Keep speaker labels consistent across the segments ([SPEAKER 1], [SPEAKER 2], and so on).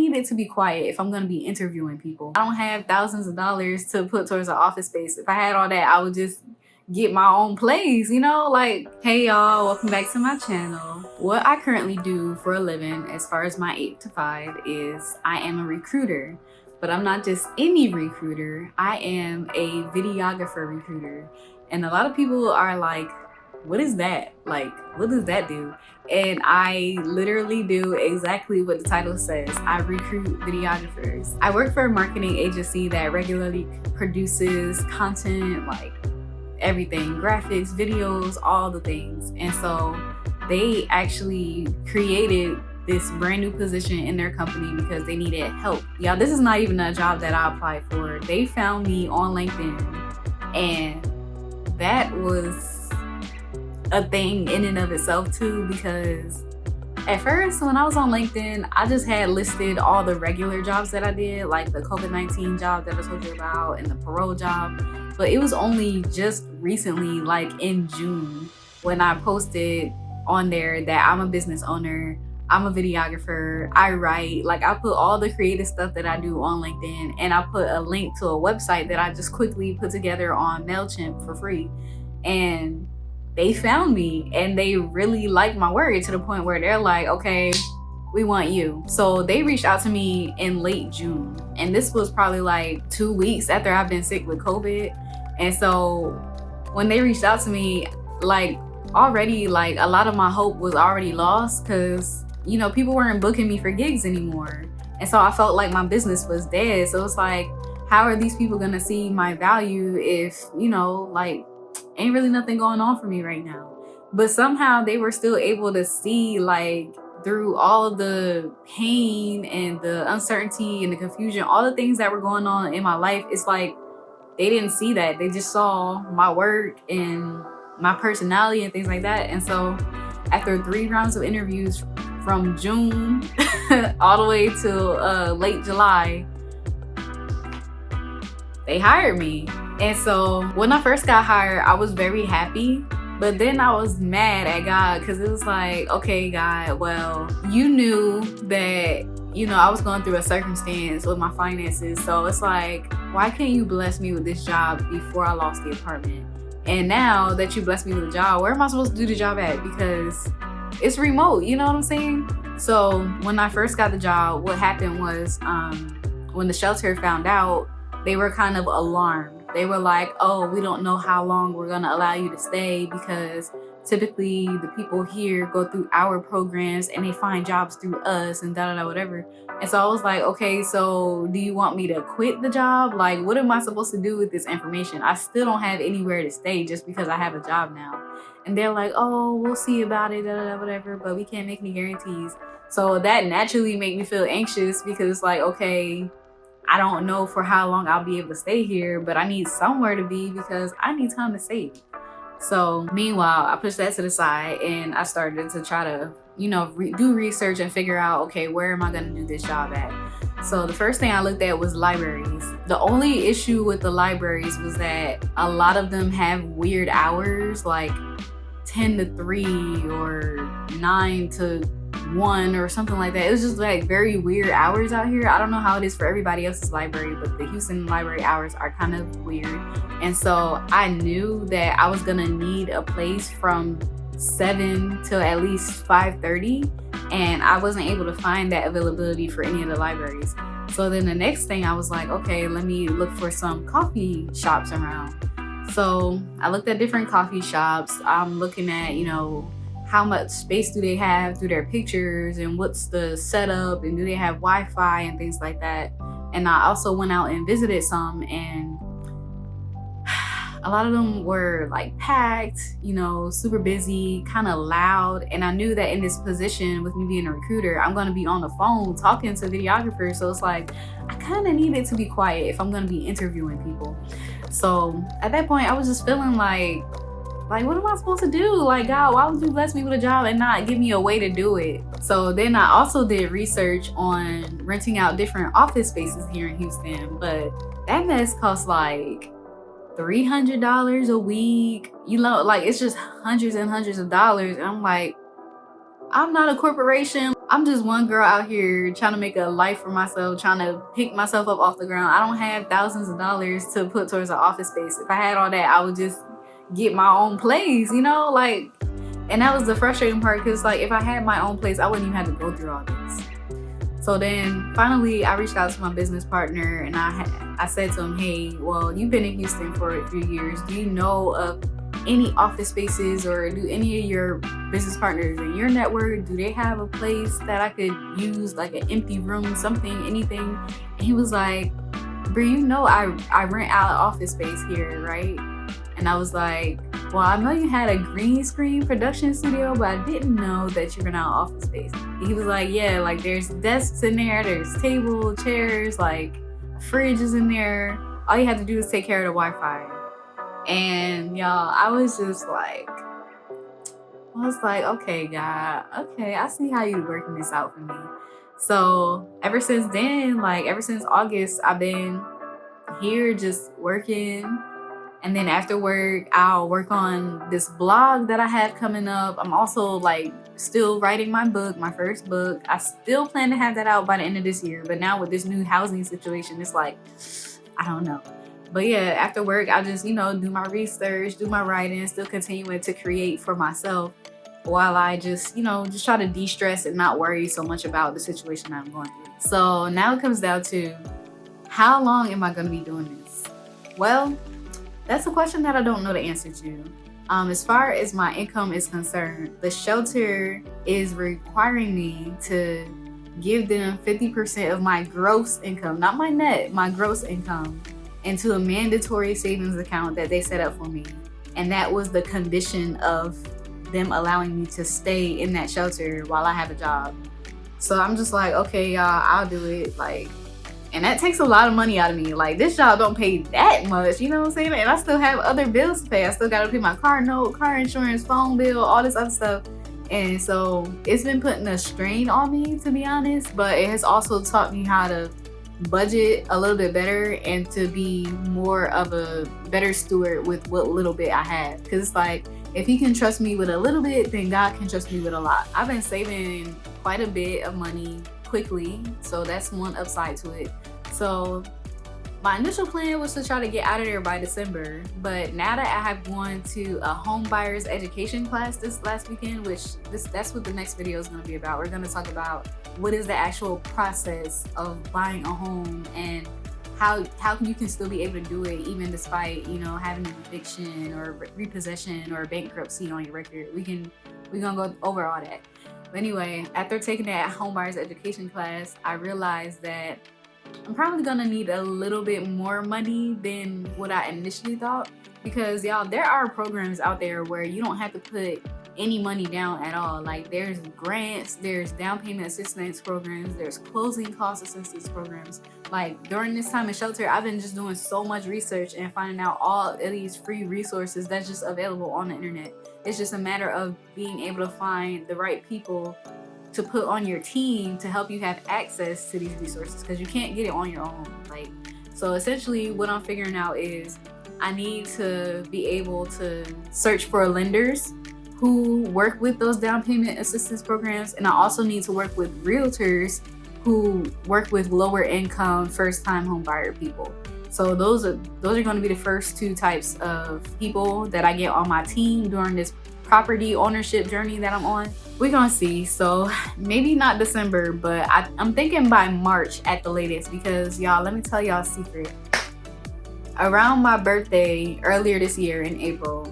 [SPEAKER 1] need it to be quiet if I'm gonna be interviewing people. I don't have thousands of dollars to put towards an office space. If I had all that, I would just get my own place, you know? Like, hey y'all, welcome back to my channel. What I currently do for a living as far as my 8 to 5 is I am a recruiter. But I'm not just any recruiter, I am a videographer recruiter. And a lot of people are like, what is that? Like, what does that do? And I literally do exactly what the title says. I recruit videographers. I work for a marketing agency that regularly produces content, like everything, graphics, videos, all the things. And so they actually created this brand new position in their company because they needed help. Y'all, this is not even a job that I applied for. They found me on LinkedIn, and that was a thing in and of itself too, because at first when I was on LinkedIn, I just had listed all the regular jobs that I did, like the COVID-19 job that I told you about and the parole job. But it was only just recently, like in June, when I posted on there that I'm a business owner, I'm a videographer, I write, like I put all the creative stuff that I do on LinkedIn, and I put a link to a website that I just quickly put together on MailChimp for free. And they found me and they really liked my work to the point where they're like, okay, we want you. So they reached out to me in late June. And this was probably like 2 weeks after I've been sick with COVID. And so when they reached out to me, like already, like a lot of my hope was already lost because, you know, people weren't booking me for gigs anymore. And so I felt like my business was dead. So it's like, how are these people gonna see my value if, you know, like ain't really nothing going on for me right now? But somehow they were still able to see, like, through all of the pain and the uncertainty and the confusion, all the things that were going on in my life. It's like they didn't see that. They just saw my work and my personality and things like that. And so after 3 rounds of interviews from June all the way to late July, they hired me. And so when I first got hired, I was very happy, but then I was mad at God because it was like, okay, God, well, you knew that, you know, I was going through a circumstance with my finances. So it's like, why can't you bless me with this job before I lost the apartment? And now that you blessed me with a job, where am I supposed to do the job at? Because it's remote, you know what I'm saying? So when I first got the job, what happened was when the shelter found out, they were kind of alarmed. They were like, oh, we don't know how long we're gonna allow you to stay because typically the people here go through our programs and they find jobs through us and da da da whatever. And so I was like, okay, so do you want me to quit the job? Like, what am I supposed to do with this information? I still don't have anywhere to stay just because I have a job now. And they're like, oh, we'll see about it, da da da whatever, but we can't make any guarantees. So that naturally made me feel anxious because it's like, okay, I don't know for how long I'll be able to stay here, but I need somewhere to be because I need time to save. So meanwhile, I pushed that to the side and I started to try to, you know, do research and figure out, okay, where am I going to do this job at? So the first thing I looked at was libraries. The only issue with the libraries was that a lot of them have weird hours, like 10 to 3 or 9 to 1 or something like that. It was just like very weird hours out here. I don't know how it is for everybody else's library, but the Houston library hours are kind of weird. And so I knew that I was gonna need a place from 7 till at least 5:30, and I wasn't able to find that availability for any of the libraries. So then the next thing I was like, okay, let me look for some coffee shops around. So I looked at different coffee shops. I'm looking at, you know, how much space do they have through their pictures and what's the setup and do they have Wi-Fi and things like that. And I also went out and visited some, and a lot of them were like packed, you know, super busy, kind of loud. And I knew that in this position with me being a recruiter, I'm going to be on the phone talking to videographers. So it's like, I kind of need it to be quiet if I'm going to be interviewing people. So at that point, I was just feeling like, what am I supposed to do? Like, God, why would you bless me with a job and not give me a way to do it? So then I also did research on renting out different office spaces here in Houston, but that mess costs like $300 a week. You know, like it's just hundreds and hundreds of dollars. And I'm like, I'm not a corporation. I'm just one girl out here trying to make a life for myself, trying to pick myself up off the ground. I don't have thousands of dollars to put towards an office space. If I had all that, I would just get my own place, you know? Like, and that was the frustrating part because, like, if I had my own place, I wouldn't even have to go through all this. So then finally, I reached out to my business partner and I said to him, hey, well, you've been in Houston for a few years. Do you know of any office spaces, or do any of your business partners in your network, do they have a place that I could use, like an empty room, something, anything? And he was like, Brie, you know I rent out office space here, right? And I was like, well, I know you had a green screen production studio, but I didn't know that you rent out office space. And he was like, yeah, like there's desks in there, there's table, chairs, like fridge is in there. All you have to do is take care of the Wi-Fi. And y'all, I was like, okay, God, okay, I see how you working this out for me. So ever since then, like ever since August, I've been here just working. And then after work, I'll work on this blog that I have coming up. I'm also like still writing my book, my first book. I still plan to have that out by the end of this year. But now with this new housing situation, it's like, I don't know. But yeah, after work, I'll just, do my research, do my writing, still continuing to create for myself while I just try to de-stress and not worry so much about the situation I'm going through. So now it comes down to, how long am I going to be doing this? Well, that's a question that I don't know the answer to. As far as my income is concerned, the shelter is requiring me to give them 50% of my gross income, not my net, my gross income, into a mandatory savings account that they set up for me. And that was the condition of them allowing me to stay in that shelter while I have a job. So I'm just like, okay, y'all, I'll do it. Like, and that takes a lot of money out of me. Like, this job don't pay that much, you know what I'm saying? And I still have other bills to pay. I still gotta pay my car note, car insurance, phone bill, all this other stuff. And so it's been putting a strain on me, to be honest, but it has also taught me how to budget a little bit better and to be more of a better steward with what little bit I have. Because it's like, if he can trust me with a little bit, then God can trust me with a lot. I've been saving quite a bit of money quickly, so that's one upside to it. So my initial plan was to try to get out of there by December, but now that I have gone to a home buyer's education class this last weekend, that's what the next video is going to be about. We're going to talk about what is the actual process of buying a home and how you can still be able to do it even despite having an eviction or repossession or bankruptcy on your record. We're gonna go over all that. But anyway, after taking that home buyer's education class, I realized that I'm probably gonna need a little bit more money than what I initially thought, because y'all, there are programs out there where you don't have to put any money down at all. Like, there's grants, there's down payment assistance programs, there's closing cost assistance programs. Like, during this time in shelter, I've been just doing so much research and finding out all of these free resources that's just available on the internet. It's just a matter of being able to find the right people to put on your team to help you have access to these resources, because you can't get it on your own. Like, so essentially what I'm figuring out is I need to be able to search for lenders who work with those down payment assistance programs, and I also need to work with realtors who work with lower income first time home buyer people. So those are going to be the first two types of people that I get on my team during this property ownership journey that I'm on. We're gonna see. So maybe not December, but I'm thinking by March at the latest, because y'all, let me tell y'all a secret. Around my birthday earlier this year in April,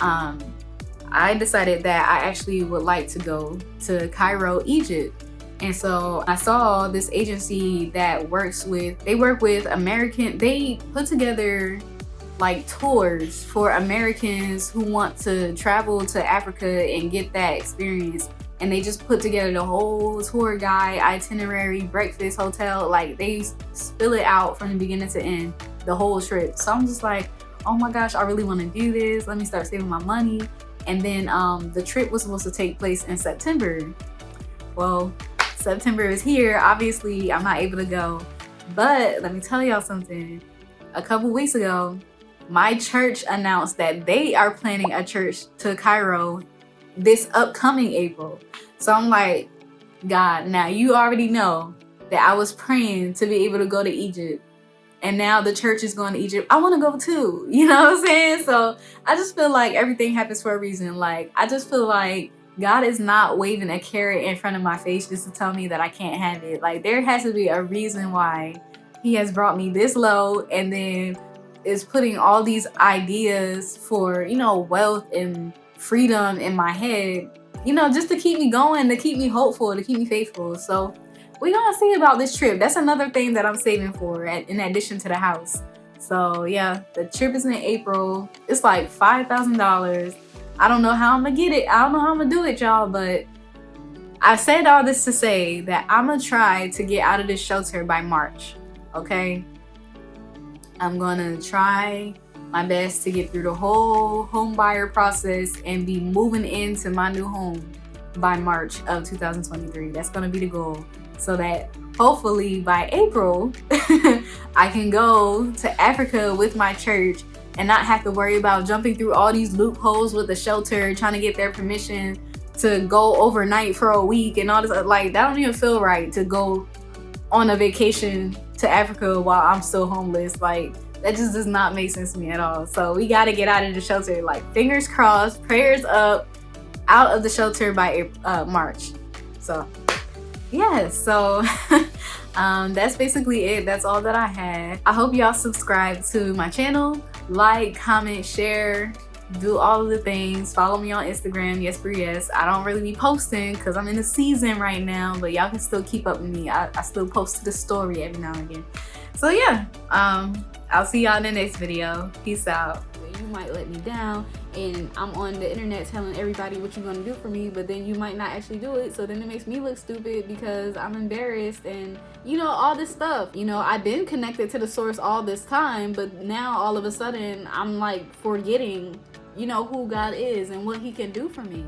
[SPEAKER 1] I decided that I actually would like to go to Cairo, Egypt. And so I saw this agency that work with American, they put together like tours for Americans who want to travel to Africa and get that experience. And they just put together the whole tour guide, itinerary, breakfast, hotel, like they spill it out from the beginning to end, the whole trip. So I'm just like, oh my gosh, I really want to do this. Let me start saving my money. And then the trip was supposed to take place in September. Well, September is here. Obviously, I'm not able to go. But let me tell y'all something. A couple weeks ago, my church announced that they are planning a church to Cairo this upcoming April. So I'm like, God, now you already know that I was praying to be able to go to Egypt. And now the church is going to Egypt. I want to go too. You know what I'm saying? So I just feel like everything happens for a reason. Like, I just feel like God is not waving a carrot in front of my face just to tell me that I can't have it. Like, there has to be a reason why He has brought me this low and then is putting all these ideas for, you know, wealth and freedom in my head, you know, just to keep me going, to keep me hopeful, to keep me faithful. So we're gonna see about this trip. That's another thing that I'm saving for in addition to the house. So yeah, the trip is in April. It's like $5,000. I don't know how I'm gonna get it. I don't know how I'm gonna do it, y'all, but I said all this to say that I'm gonna try to get out of this shelter by March. Okay? I'm gonna try my best to get through the whole home buyer process and be moving into my new home by March of 2023. That's gonna be the goal. So that hopefully by April, I can go to Africa with my church and not have to worry about jumping through all these loopholes with the shelter, trying to get their permission to go overnight for a week and all this. Like, that don't even feel right to go on a vacation to Africa while I'm still homeless. Like, that just does not make sense to me at all. So we got to get out of the shelter. Like, fingers crossed, prayers up, out of the shelter by March. So yeah, so that's basically it. That's all that I had. I hope y'all subscribe to my channel, like, comment, share, do all of the things. Follow me on Instagram, yes. I don't really be posting because I'm in the season right now, but y'all can still keep up with me. I still post to the story every now and again. So yeah, I'll see y'all in the next video. Peace out. You might let me down and I'm on the internet telling everybody what you're gonna do for me, but then you might not actually do it, so then it makes me look stupid because I'm embarrassed and, you know, all this stuff. You know, I've been connected to the source all this time, but now all of a sudden I'm like forgetting, you know, who God is and what He can do for me.